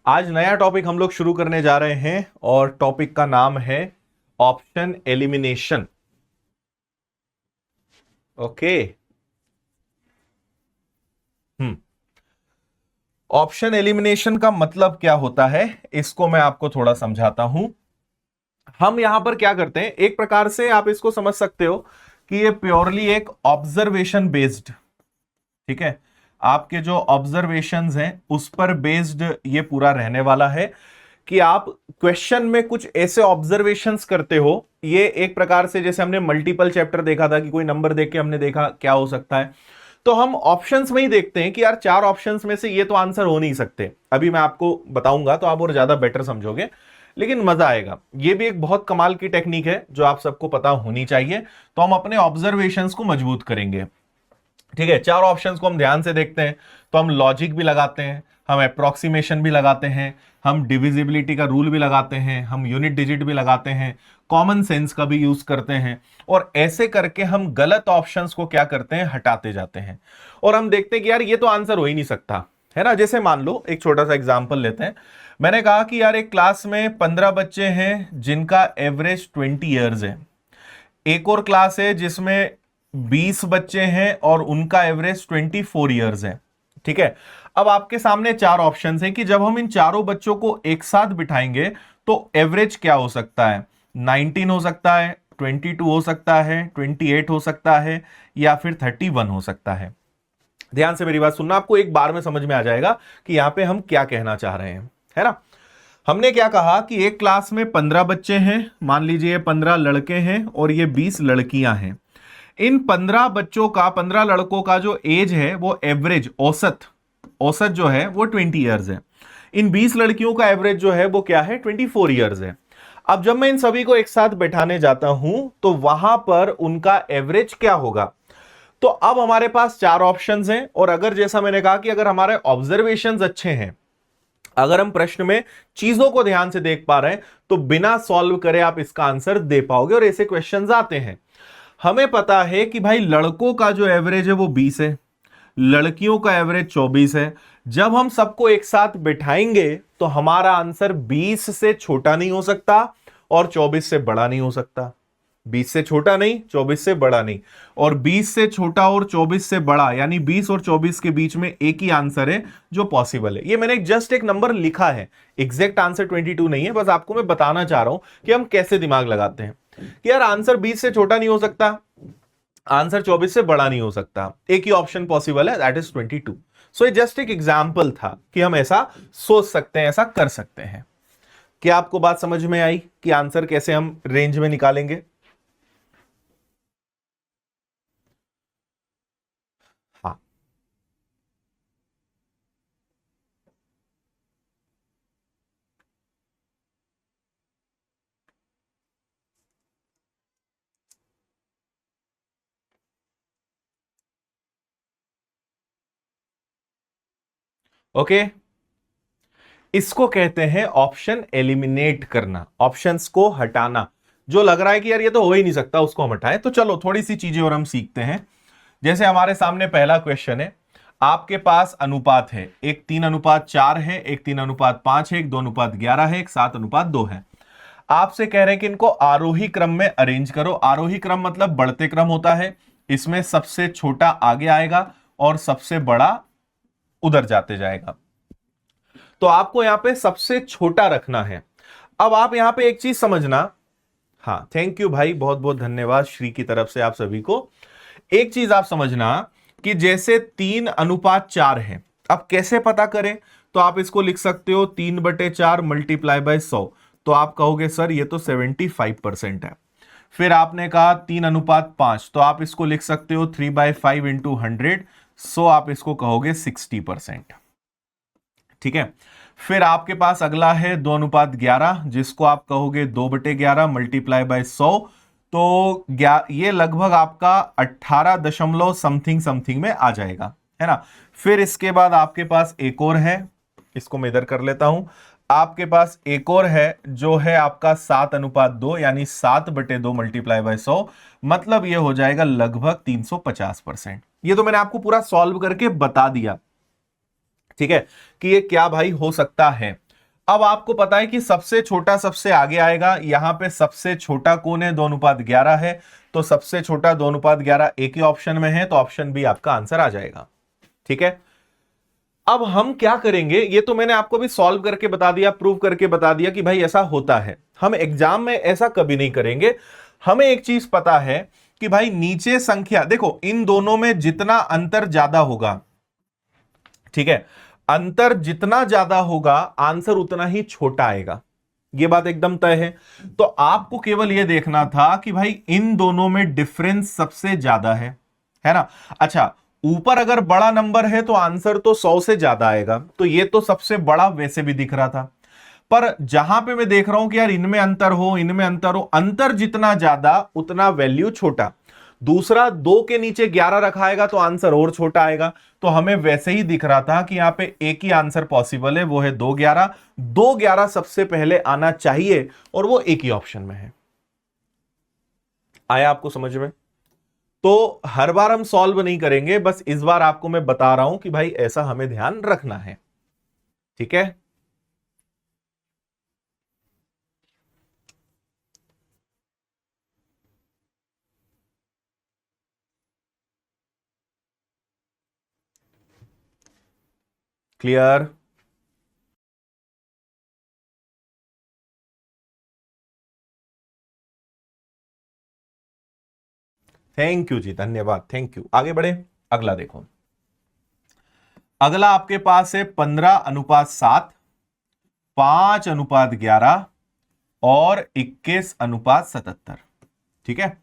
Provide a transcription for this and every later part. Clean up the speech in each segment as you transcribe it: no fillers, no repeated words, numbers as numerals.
आज नया टॉपिक हम लोग शुरू करने जा रहे हैं और टॉपिक का नाम है ऑप्शन एलिमिनेशन। ओके। हम्म। ऑप्शन एलिमिनेशन का मतलब क्या होता है, इसको मैं आपको थोड़ा समझाता हूं। हम यहां पर क्या करते हैं, एक प्रकार से आप इसको समझ सकते हो कि ये प्योरली एक ऑब्जर्वेशन बेस्ड, ठीक है, आपके जो ऑब्जर्वेशंस हैं उस पर बेस्ड ये पूरा रहने वाला है कि आप क्वेश्चन में कुछ ऐसे ऑब्जर्वेशंस करते हो। ये एक प्रकार से जैसे हमने मल्टीपल चैप्टर देखा था कि कोई नंबर देख के हमने देखा क्या हो सकता है, तो हम ऑप्शंस में ही देखते हैं कि यार चार ऑप्शंस में से ये तो आंसर हो नहीं सकते। अभी मैं आपको बताऊंगा तो आप और ज्यादा बेटर समझोगे, लेकिन मजा आएगा। ये भी एक बहुत कमाल की टेक्निक है जो आप सबको पता होनी चाहिए। तो हम अपने ऑब्जर्वेशंस को मजबूत करेंगे। ठीक है, चार ऑप्शंस को हम ध्यान से देखते हैं तो हम लॉजिक भी लगाते हैं, हम अप्रोक्सीमेशन भी लगाते हैं, हम डिविजिबिलिटी का रूल भी लगाते हैं, हम यूनिट डिजिट भी लगाते हैं, कॉमन सेंस का भी यूज करते हैं। और ऐसे करके हम गलत ऑप्शंस को क्या करते हैं, हटाते जाते हैं। और हम देखते हैं कि यार ये तो आंसर हो ही नहीं सकता, है ना। जैसे मान लो एक छोटा सा एग्जाम्पल लेते हैं। मैंने कहा कि यार एक क्लास में 15 बच्चे हैं जिनका एवरेज 20 ईयर्स है। एक और क्लास है जिसमें 20 बच्चे हैं और उनका एवरेज 24 ईयर्स है। ठीक है, अब आपके सामने चार ऑप्शंस हैं कि जब हम इन चारों बच्चों को एक साथ बिठाएंगे तो एवरेज क्या हो सकता है। 19 हो सकता है, 22 हो सकता है, 28 हो सकता है, या फिर 31 हो सकता है। ध्यान से मेरी बात सुनना, आपको एक बार में समझ में आ जाएगा कि यहां पे हम क्या कहना चाह रहे हैं, है ना। हमने क्या कहा कि एक क्लास में 15 बच्चे हैं, मान लीजिए 15 लड़के हैं और ये 20 लड़कियां हैं। इन 15 बच्चों का, 15 लड़कों का जो एज है वो एवरेज, औसत औसत जो है वो 20 ईयर्स है। इन 20 लड़कियों का एवरेज जो है वो क्या है, 24 ईयर्स है। अब जब मैं इन सभी को एक साथ बैठाने जाता हूं तो वहां पर उनका एवरेज क्या होगा। तो अब हमारे पास चार ऑप्शंस हैं, और अगर जैसा मैंने कहा कि अगर हमारे ऑब्जर्वेशंस अच्छे हैं, अगर हम प्रश्न में चीजों को ध्यान से देख पा रहे हैं, तो बिना सॉल्व करे आप इसका आंसर दे पाओगे। और ऐसे क्वेश्चंस आते हैं। हमें पता है कि भाई लड़कों का जो एवरेज है वो 20 है, लड़कियों का एवरेज 24 है। जब हम सबको एक साथ बिठाएंगे तो हमारा आंसर 20 से छोटा नहीं हो सकता और 24 से बड़ा नहीं हो सकता। 20 से छोटा नहीं, 24 से बड़ा नहीं, और 20 से छोटा और 24 से बड़ा, यानी 20 और 24 के बीच में एक ही आंसर है जो पॉसिबल है। ये मैंने जस्ट एक नंबर लिखा है, एग्जैक्ट आंसर 22 नहीं है, बस आपको मैं बताना चाह रहा हूं कि हम कैसे दिमाग लगाते हैं कि यार आंसर 20 से छोटा नहीं हो सकता, आंसर 24 से बड़ा नहीं हो सकता, एक ही ऑप्शन पॉसिबल है, दैट इज 22। सो ये जस्ट एक एग्जाम्पल था कि हम ऐसा सोच सकते हैं, ऐसा कर सकते हैं। क्या आपको बात समझ में आई कि आंसर कैसे हम रेंज में निकालेंगे। हाँ। ओके, इसको कहते हैं ऑप्शन एलिमिनेट करना, ऑप्शंस को हटाना। जो लग रहा है कि यार ये तो हो ही नहीं सकता उसको हम हटाएं, तो चलो थोड़ी सी चीजें और हम सीखते हैं। जैसे हमारे सामने पहला क्वेश्चन है, आपके पास अनुपात है, एक 3:4 है, एक 3:5 है, एक 2:11 है, एक 7:2 है। आपसे कह रहे हैं कि इनको आरोही क्रम में अरेंज करो। आरोही क्रम मतलब बढ़ते क्रम होता है, इसमें सबसे छोटा आगे आएगा और सबसे बड़ा उधर जाते जाएगा। तो आपको यहां पे सबसे छोटा रखना है। अब आप यहां पे एक चीज समझना, हाँ थैंक यू भाई, बहुत बहुत धन्यवाद श्री की तरफ से आप सभी को। एक चीज आप समझना कि जैसे 3:4 है, अब कैसे पता करें, तो आप इसको लिख सकते हो 3/4 मल्टीप्लाई बाय 100। तो आप कहोगे सर ये तो 75% है। फिर आपने कहा 3:5, तो आप इसको लिख सकते हो 3/5 इंटू 100। सो आप इसको कहोगे 60%। ठीक है, फिर आपके पास अगला है 2:11, जिसको आप कहोगे 2/11 मल्टीप्लाई बाय 100। तो ये लगभग आपका 18 दशमलव समथिंग समथिंग में आ जाएगा, है ना। फिर इसके बाद आपके पास एक और है, इसको मैं इधर कर लेता हूं। आपके पास एक और है जो है आपका 7:2, यानी 7/2 मल्टीप्लाई बाय 100, मतलब ये हो जाएगा लगभग 350%। ये तो मैंने आपको पूरा सॉल्व करके बता दिया, ठीक है, कि ये क्या भाई हो सकता है। अब आपको पता है कि सबसे छोटा सबसे आगे आएगा, यहां पे सबसे छोटा कौन है, 2:11 है, तो सबसे छोटा 2:11 एक ही ऑप्शन में है, तो ऑप्शन बी आपका आंसर आ जाएगा। ठीक है, अब हम क्या करेंगे, ये तो मैंने आपको भी सॉल्व करके बता दिया, प्रूव करके बता दिया कि भाई ऐसा होता है। हम एग्जाम में ऐसा कभी नहीं करेंगे। हमें एक चीज पता है कि भाई नीचे संख्या, देखो इन दोनों में जितना अंतर ज्यादा होगा, ठीक है, अंतर जितना ज्यादा होगा आंसर उतना ही छोटा आएगा, ये बात एकदम तय है। तो आपको केवल यह देखना था कि भाई इन दोनों में डिफरेंस सबसे ज्यादा है ना। अच्छा, ऊपर अगर बड़ा नंबर है तो आंसर तो 100 से ज्यादा आएगा, तो ये तो सबसे बड़ा वैसे भी दिख रहा था, पर जहां पे मैं देख रहा हूं कि यार इनमें अंतर हो, इनमें अंतर हो, अंतर जितना ज्यादा उतना वैल्यू छोटा। दूसरा, 2 के नीचे 11 रखाएगा तो आंसर और छोटा आएगा, तो हमें वैसे ही दिख रहा था कि यहां पे एक ही आंसर पॉसिबल है, वो है 2:11। 2:11 सबसे पहले आना चाहिए और वो एक ही ऑप्शन में है। आया आपको समझ में? तो हर बार हम सॉल्व नहीं करेंगे, बस इस बार आपको मैं बता रहा हूं कि भाई ऐसा हमें ध्यान रखना है। ठीक है, क्लियर? थैंक यू जी, धन्यवाद, थैंक यू। आगे बढ़े, अगला देखो। अगला आपके पास है 15:7, 5:11 और 21:77। ठीक है,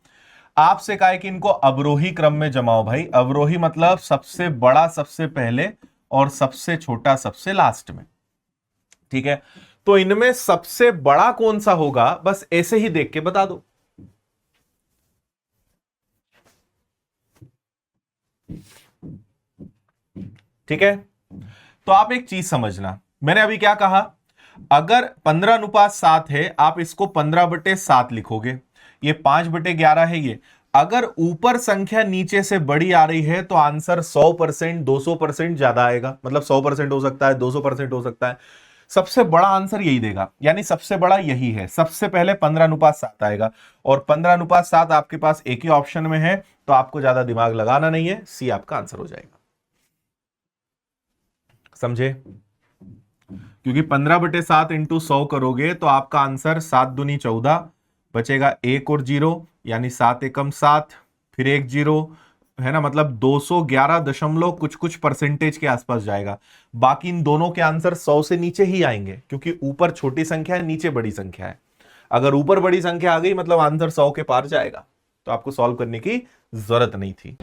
आपसे कहा है कि इनको अवरोही क्रम में जमाओ। भाई अवरोही मतलब सबसे बड़ा सबसे पहले और सबसे छोटा सबसे लास्ट में। ठीक है, तो इनमें सबसे बड़ा कौन सा होगा, बस ऐसे ही देख के बता दो। ठीक है, तो आप एक चीज समझना, मैंने अभी क्या कहा, अगर 15:7 है आप इसको 15/7 लिखोगे, ये 5/11 है ये। अगर ऊपर संख्या नीचे से बड़ी आ रही है तो आंसर 100%, 200% ज्यादा आएगा, मतलब 100% हो सकता है, 200% हो सकता है, सबसे बड़ा आंसर यही देगा, यानी सबसे बड़ा यही है। सबसे पहले 15:7 आएगा, और 15:7 आपके पास एक ही ऑप्शन में है, तो आपको ज्यादा दिमाग लगाना नहीं है, सी आपका आंसर हो जाएगा। समझे? क्योंकि 15/7 इंटू 100 करोगे तो आपका आंसर 7×2 = 14, बचेगा 1 और 0, यानी 7 एकम 7, फिर 1 0, है ना, मतलब 211 दशमलव कुछ कुछ परसेंटेज के आसपास जाएगा। बाकी इन दोनों के आंसर 100 से नीचे ही आएंगे, क्योंकि ऊपर छोटी संख्या है, नीचे बड़ी संख्या है। अगर ऊपर बड़ी संख्या आ गई मतलब आंसर 100 के पार जाएगा, तो आपको सॉल्व करने की जरूरत नहीं थी।